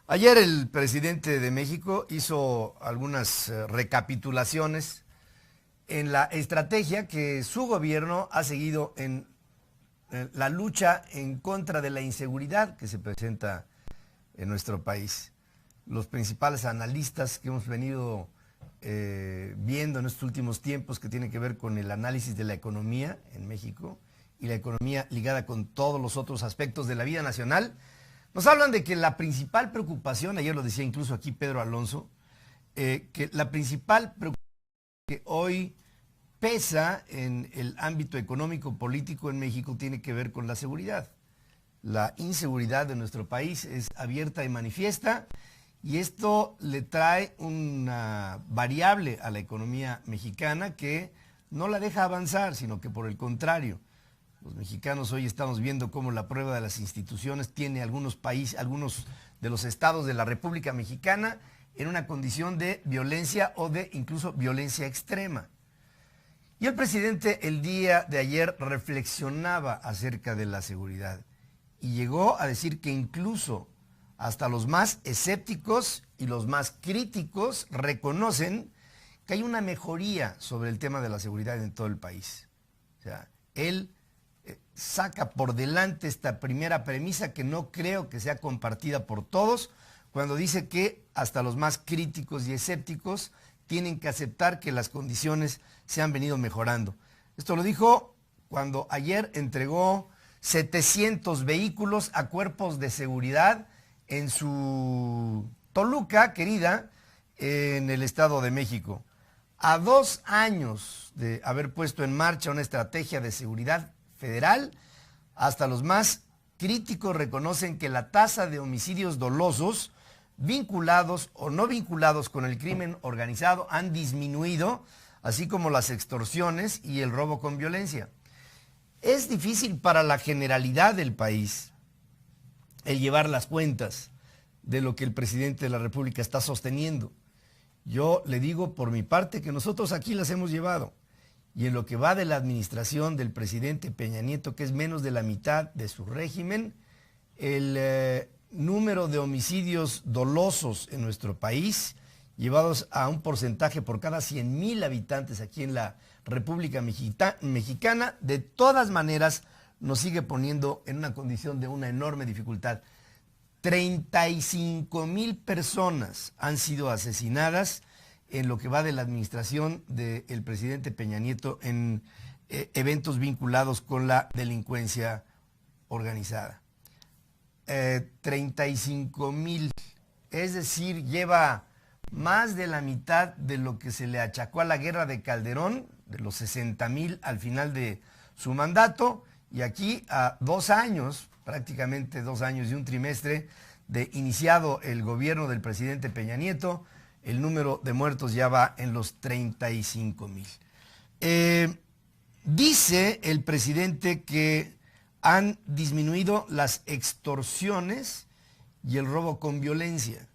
Ayer el presidente de México hizo algunas recapitulaciones en la estrategia que su gobierno ha seguido en la lucha en contra de la inseguridad que se presenta en nuestro país. Los principales analistas que hemos venido viendo en estos últimos tiempos, que tienen que ver con el análisis de la economía en México y la economía ligada con todos los otros aspectos de la vida nacional, nos hablan de que la principal preocupación, ayer lo decía incluso aquí Pedro Alonso, que la principal preocupación que hoy pesa en el ámbito económico político en México tiene que ver con la seguridad. La inseguridad de nuestro país es abierta y manifiesta, y esto le trae una variable a la economía mexicana que no la deja avanzar, sino que por el contrario, los mexicanos hoy estamos viendo cómo la prueba de las instituciones tiene algunos de los estados de la República Mexicana en una condición de violencia o de incluso violencia extrema. Y el presidente el día de ayer reflexionaba acerca de la seguridad y llegó a decir que incluso hasta los más escépticos y los más críticos reconocen que hay una mejoría sobre el tema de la seguridad en todo el país. O sea, él saca por delante esta primera premisa que no creo que sea compartida por todos, cuando dice que hasta los más críticos y escépticos tienen que aceptar que las condiciones se han venido mejorando. Esto lo dijo cuando ayer entregó 700 vehículos a cuerpos de seguridad en su Toluca querida, en el Estado de México. A 2 años de haber puesto en marcha una estrategia de seguridad federal, hasta los más críticos reconocen que la tasa de homicidios dolosos vinculados o no vinculados con el crimen organizado han disminuido, así como las extorsiones y el robo con violencia. Es difícil para la generalidad del país el llevar las cuentas de lo que el presidente de la República está sosteniendo. Yo le digo por mi parte que nosotros aquí las hemos llevado. Y en lo que va de la administración del presidente Peña Nieto, que es menos de la mitad de su régimen, el número de homicidios dolosos en nuestro país, llevados a un porcentaje por cada 100,000 habitantes aquí en la República Mexicana, de todas maneras nos sigue poniendo en una condición de una enorme dificultad. 35,000 personas han sido asesinadas en lo que va de la administración del presidente Peña Nieto en eventos vinculados con la delincuencia organizada. 35,000, es decir, lleva más de la mitad de lo que se le achacó a la guerra de Calderón, de los 60,000 al final de su mandato, y aquí a 2 años, prácticamente 2 años y un trimestre de iniciado el gobierno del presidente Peña Nieto, el número de muertos ya va en los 35,000. Dice el presidente que han disminuido las extorsiones y el robo con violencia.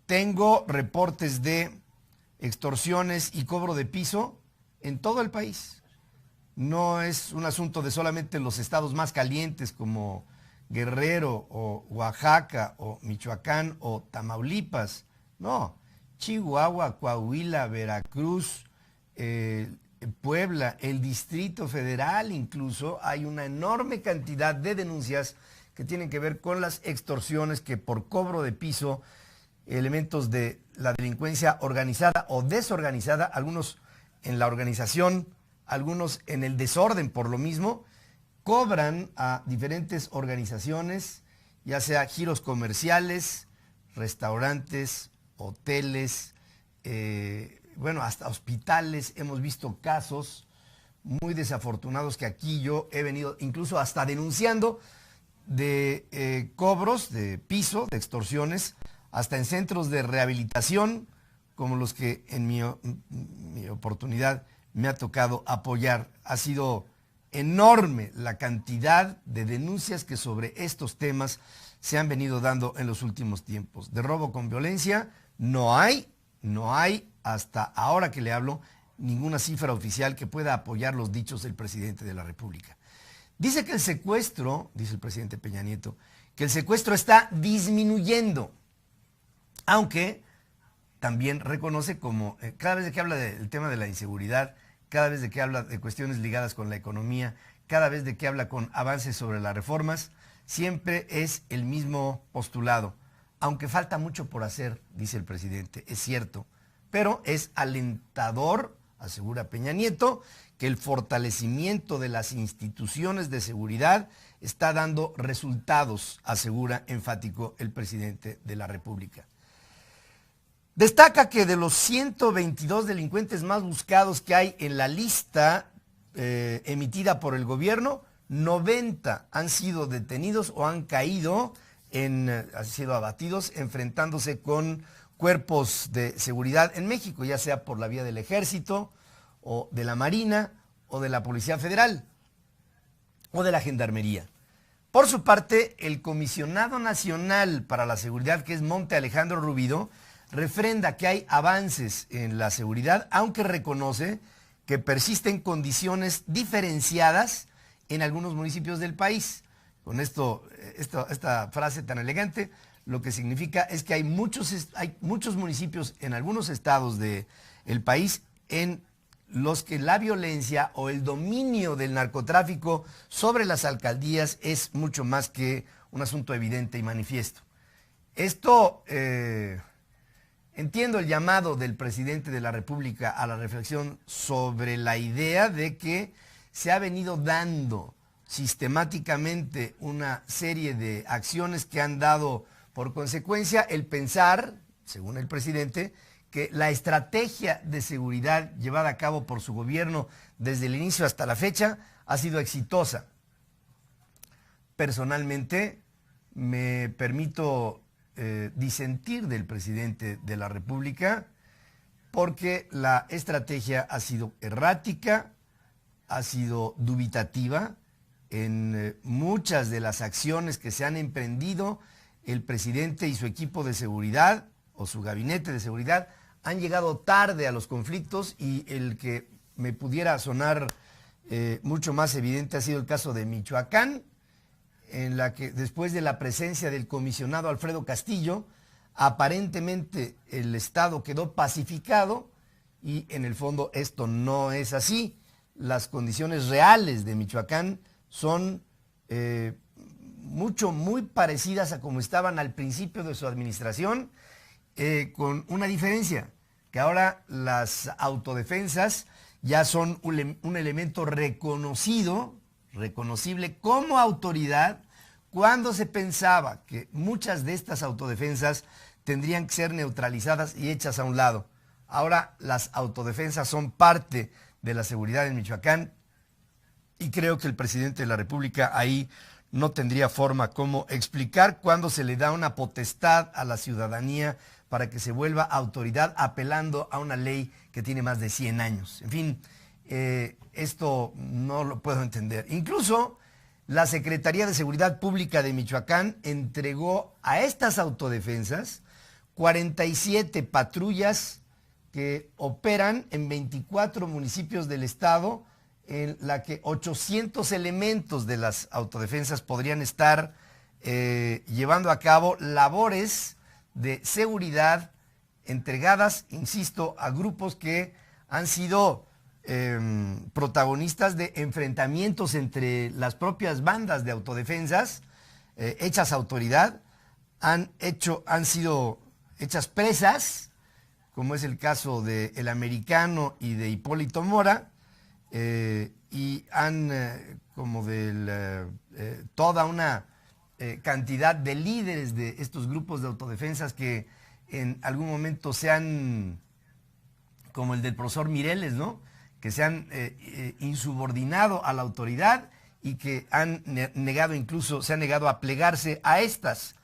Tengo reportes de extorsiones y cobro de piso en todo el país. No es un asunto de solamente los estados más calientes como Guerrero o Oaxaca o Michoacán o Tamaulipas. No, Chihuahua, Coahuila, Veracruz, Puebla, el Distrito Federal incluso, hay una enorme cantidad de denuncias que tienen que ver con las extorsiones que por cobro de piso, elementos de la delincuencia organizada o desorganizada, algunos en la organización, algunos en el desorden por lo mismo, cobran a diferentes organizaciones, ya sea giros comerciales, restaurantes, hoteles, bueno, hasta hospitales. Hemos visto casos muy desafortunados que aquí yo he venido incluso hasta denunciando de cobros de piso, de extorsiones, hasta en centros de rehabilitación, como los que en mi oportunidad me ha tocado apoyar. Ha sido enorme la cantidad de denuncias que sobre estos temas se han venido dando en los últimos tiempos. De robo con violencia no hay hasta ahora que le hablo ninguna cifra oficial que pueda apoyar los dichos del presidente de la República. Dice que el secuestro, dice el presidente Peña Nieto, que el secuestro está disminuyendo, aunque también reconoce como cada vez que habla del tema de la inseguridad, cada vez que habla de cuestiones ligadas con la economía, cada vez que habla con avances sobre las reformas, siempre es el mismo postulado. Aunque falta mucho por hacer, dice el presidente, es cierto, pero es alentador, asegura Peña Nieto, que el fortalecimiento de las instituciones de seguridad está dando resultados, asegura enfático el presidente de la República. Destaca que de los 122 delincuentes más buscados que hay en la lista emitida por el gobierno, 90 han sido detenidos o han caído, han sido abatidos, enfrentándose con cuerpos de seguridad en México, ya sea por la vía del Ejército, o de la Marina, o de la Policía Federal, o de la Gendarmería. Por su parte, el Comisionado Nacional para la Seguridad, que es Monte Alejandro Rubido, refrenda que hay avances en la seguridad, aunque reconoce que persisten condiciones diferenciadas en algunos municipios del país. Con esta frase tan elegante, lo que significa es que hay muchos municipios en algunos estados del país en los que la violencia o el dominio del narcotráfico sobre las alcaldías es mucho más que un asunto evidente y manifiesto. Esto, entiendo el llamado del presidente de la República a la reflexión sobre la idea de que se ha venido dando sistemáticamente una serie de acciones que han dado por consecuencia el pensar, según el presidente, que la estrategia de seguridad llevada a cabo por su gobierno desde el inicio hasta la fecha ha sido exitosa. Personalmente, me permito disentir del presidente de la República porque la estrategia ha sido errática, ha sido dubitativa. En muchas de las acciones que se han emprendido, el presidente y su equipo de seguridad o su gabinete de seguridad han llegado tarde a los conflictos, y el que me pudiera sonar mucho más evidente ha sido el caso de Michoacán, en la que después de la presencia del comisionado Alfredo Castillo, aparentemente el Estado quedó pacificado, y en el fondo esto no es así. Las condiciones reales de Michoacán son muy parecidas a como estaban al principio de su administración, con una diferencia, que ahora las autodefensas ya son un elemento reconocible como autoridad, cuando se pensaba que muchas de estas autodefensas tendrían que ser neutralizadas y hechas a un lado. Ahora las autodefensas son parte de la seguridad en Michoacán, y creo que el presidente de la República ahí no tendría forma como explicar cuando se le da una potestad a la ciudadanía para que se vuelva autoridad apelando a una ley que tiene más de 100 años. En fin, esto no lo puedo entender. Incluso la Secretaría de Seguridad Pública de Michoacán entregó a estas autodefensas 47 patrullas que operan en 24 municipios del estado, en la que 800 elementos de las autodefensas podrían estar llevando a cabo labores de seguridad entregadas, insisto, a grupos que han sido protagonistas de enfrentamientos entre las propias bandas de autodefensas hechas autoridad, han sido hechas presas, como es el caso de El Americano y de Hipólito Mora, y han toda una cantidad de líderes de estos grupos de autodefensas que en algún momento se han, como el del profesor Mireles, ¿no?, que se han insubordinado a la autoridad y que se han negado a plegarse a estas.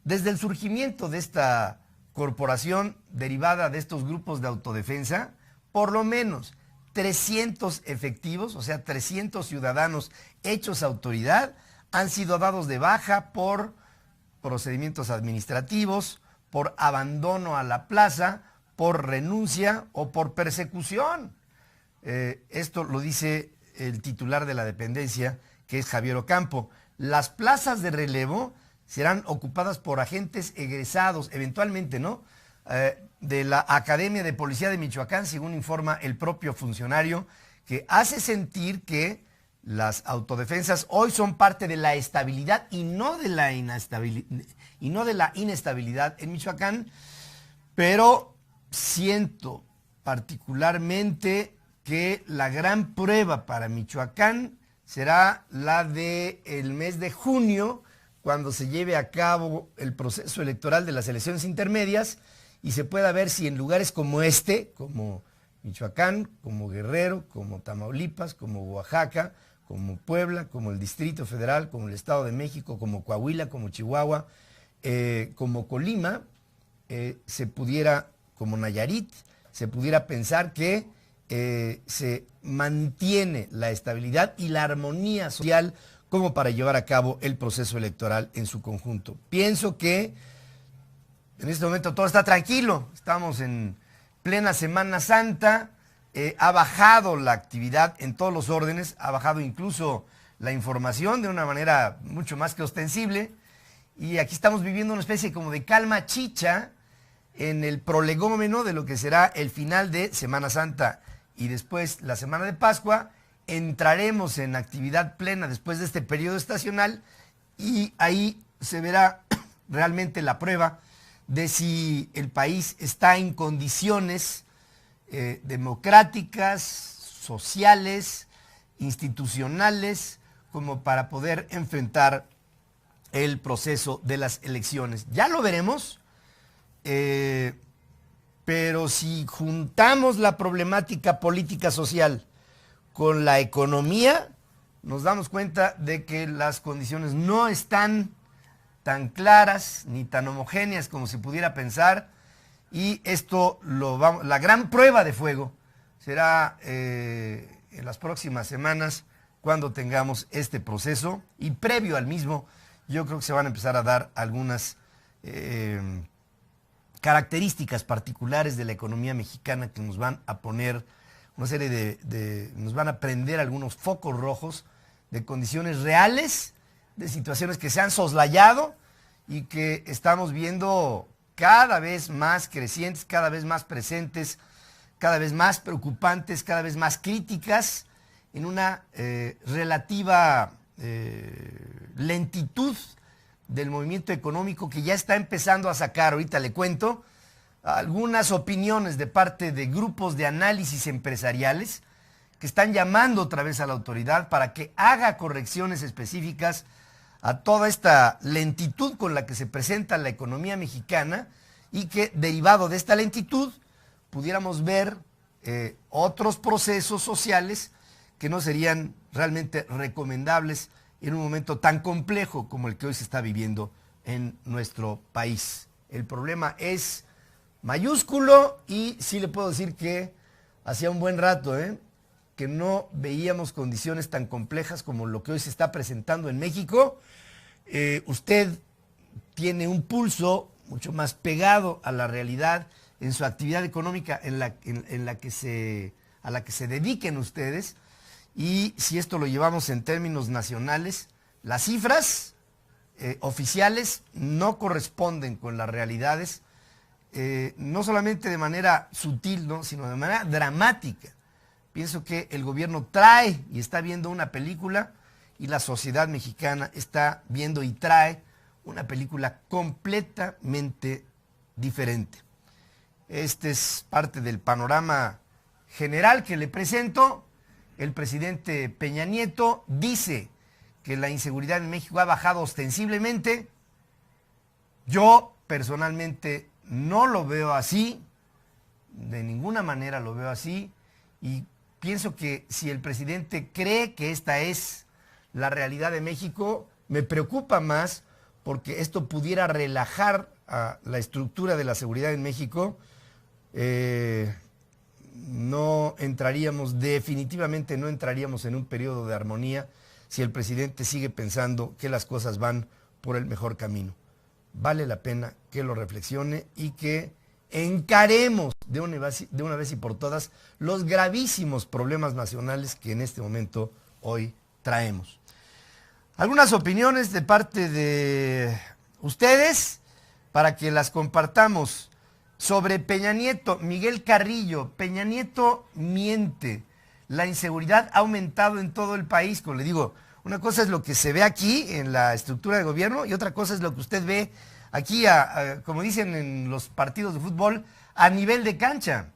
Desde el surgimiento de esta corporación derivada de estos grupos de autodefensa, por lo menos 300 efectivos, o sea, 300 ciudadanos hechos autoridad, han sido dados de baja por procedimientos administrativos, por abandono a la plaza, por renuncia o por persecución. Esto lo dice el titular de la dependencia, que es Javier Ocampo. Las plazas de relevo serán ocupadas por agentes egresados, eventualmente, ¿no? De la Academia de Policía de Michoacán, según informa el propio funcionario, que hace sentir que las autodefensas hoy son parte de la estabilidad y no de la inestabilidad en Michoacán, pero siento particularmente que la gran prueba para Michoacán será la del mes de junio, cuando se lleve a cabo el proceso electoral de las elecciones intermedias y se pueda ver si en lugares como este, como Michoacán, como Guerrero, como Tamaulipas, como Oaxaca, como Puebla, como el Distrito Federal, como el Estado de México, como Coahuila, como Chihuahua, como Colima, se pudiera, como Nayarit, se pudiera pensar que se mantiene la estabilidad y la armonía social como para llevar a cabo el proceso electoral en su conjunto. Pienso que en este momento todo está tranquilo, estamos en plena Semana Santa, ha bajado la actividad en todos los órdenes, ha bajado incluso la información de una manera mucho más que ostensible, y aquí estamos viviendo una especie como de calma chicha en el prolegómeno de lo que será el final de Semana Santa y después la Semana de Pascua. Entraremos en actividad plena después de este periodo estacional y ahí se verá realmente la prueba de si el país está en condiciones democráticas, sociales, institucionales, como para poder enfrentar el proceso de las elecciones. Ya lo veremos, pero si juntamos la problemática política social con la economía, nos damos cuenta de que las condiciones no están tan claras ni tan homogéneas como se pudiera pensar, y esto la gran prueba de fuego será en las próximas semanas, cuando tengamos este proceso, y previo al mismo yo creo que se van a empezar a dar algunas características particulares de la economía mexicana que nos van a poner una serie nos van a prender algunos focos rojos de condiciones reales, de situaciones que se han soslayado y que estamos viendo cada vez más crecientes, cada vez más presentes, cada vez más preocupantes, cada vez más críticas, en una relativa lentitud del movimiento económico que ya está empezando a sacar, ahorita le cuento, algunas opiniones de parte de grupos de análisis empresariales que están llamando otra vez a la autoridad para que haga correcciones específicas a toda esta lentitud con la que se presenta la economía mexicana, y que derivado de esta lentitud pudiéramos ver otros procesos sociales que no serían realmente recomendables en un momento tan complejo como el que hoy se está viviendo en nuestro país. El problema es mayúsculo y sí le puedo decir que hacía un buen rato que no veíamos condiciones tan complejas como lo que hoy se está presentando en México. Usted tiene un pulso mucho más pegado a la realidad en su actividad económica a la que se dediquen ustedes, y si esto lo llevamos en términos nacionales, las cifras oficiales no corresponden con las realidades, no solamente de manera sutil, ¿no?, sino de manera dramática. Pienso que el gobierno trae y está viendo una película, y la sociedad mexicana está viendo y trae una película completamente diferente. Este es parte del panorama general que le presento. El presidente Peña Nieto dice que la inseguridad en México ha bajado ostensiblemente. Yo personalmente no lo veo así, de ninguna manera lo veo así, y pienso que si el presidente cree que esta es la realidad de México, me preocupa más, porque esto pudiera relajar a la estructura de la seguridad en México. Definitivamente no entraríamos en un periodo de armonía si el presidente sigue pensando que las cosas van por el mejor camino. Vale la pena que lo reflexione y que encaremos de una vez y por todas los gravísimos problemas nacionales que en este momento hoy traemos. Algunas opiniones de parte de ustedes para que las compartamos sobre Peña Nieto. Miguel Carrillo: Peña Nieto miente, la inseguridad ha aumentado en todo el país. Como le digo, una cosa es lo que se ve aquí en la estructura de gobierno y otra cosa es lo que usted ve aquí, como dicen en los partidos de fútbol, a nivel de cancha.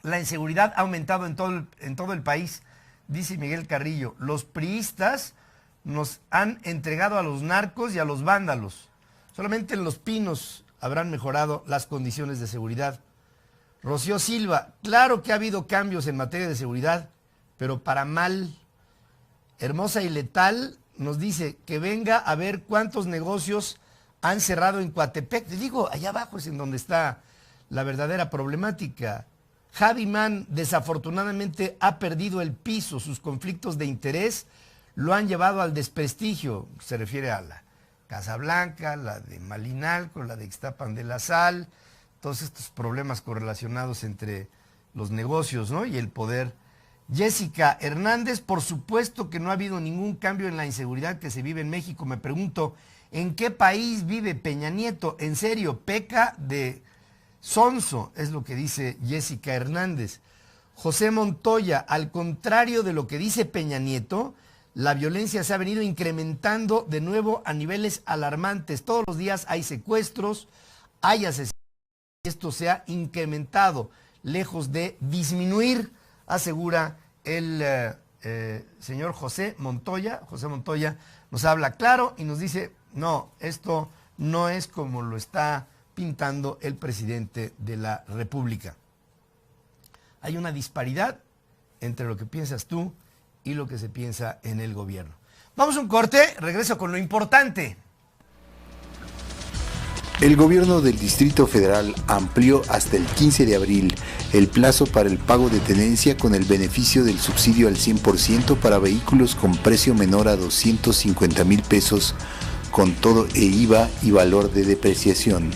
La inseguridad ha aumentado en todo el país, dice Miguel Carrillo. Los priistas nos han entregado a los narcos y a los vándalos. Solamente en Los Pinos habrán mejorado las condiciones de seguridad. Rocío Silva: claro que ha habido cambios en materia de seguridad, pero para mal. Hermosa y Letal nos dice que venga a ver cuántos negocios han cerrado en Coatepec. Les digo, allá abajo es en donde está la verdadera problemática. Javi Man desafortunadamente ha perdido el piso. Sus conflictos de interés lo han llevado al desprestigio. Se refiere a la Casa Blanca, la de Malinalco, la de Ixtapan de la Sal, todos estos problemas correlacionados entre los negocios, ¿no?, y el poder. Jessica Hernández: por supuesto que no ha habido ningún cambio en la inseguridad que se vive en México. Me pregunto, ¿en qué país vive Peña Nieto? En serio, peca de sonso, es lo que dice Jessica Hernández. José Montoya: al contrario de lo que dice Peña Nieto, la violencia se ha venido incrementando de nuevo a niveles alarmantes. Todos los días hay secuestros, hay asesinatos, y esto se ha incrementado, lejos de disminuir, asegura el señor José Montoya. José Montoya nos habla claro y nos dice, no, esto no es como lo está pintando el presidente de la República. Hay una disparidad entre lo que piensas tú y lo que se piensa en el gobierno. Vamos a un corte, regreso con lo importante. El gobierno del Distrito Federal amplió hasta el 15 de abril el plazo para el pago de tenencia con el beneficio del subsidio al 100% para vehículos con precio menor a 250,000 pesos con todo e IVA y valor de depreciación.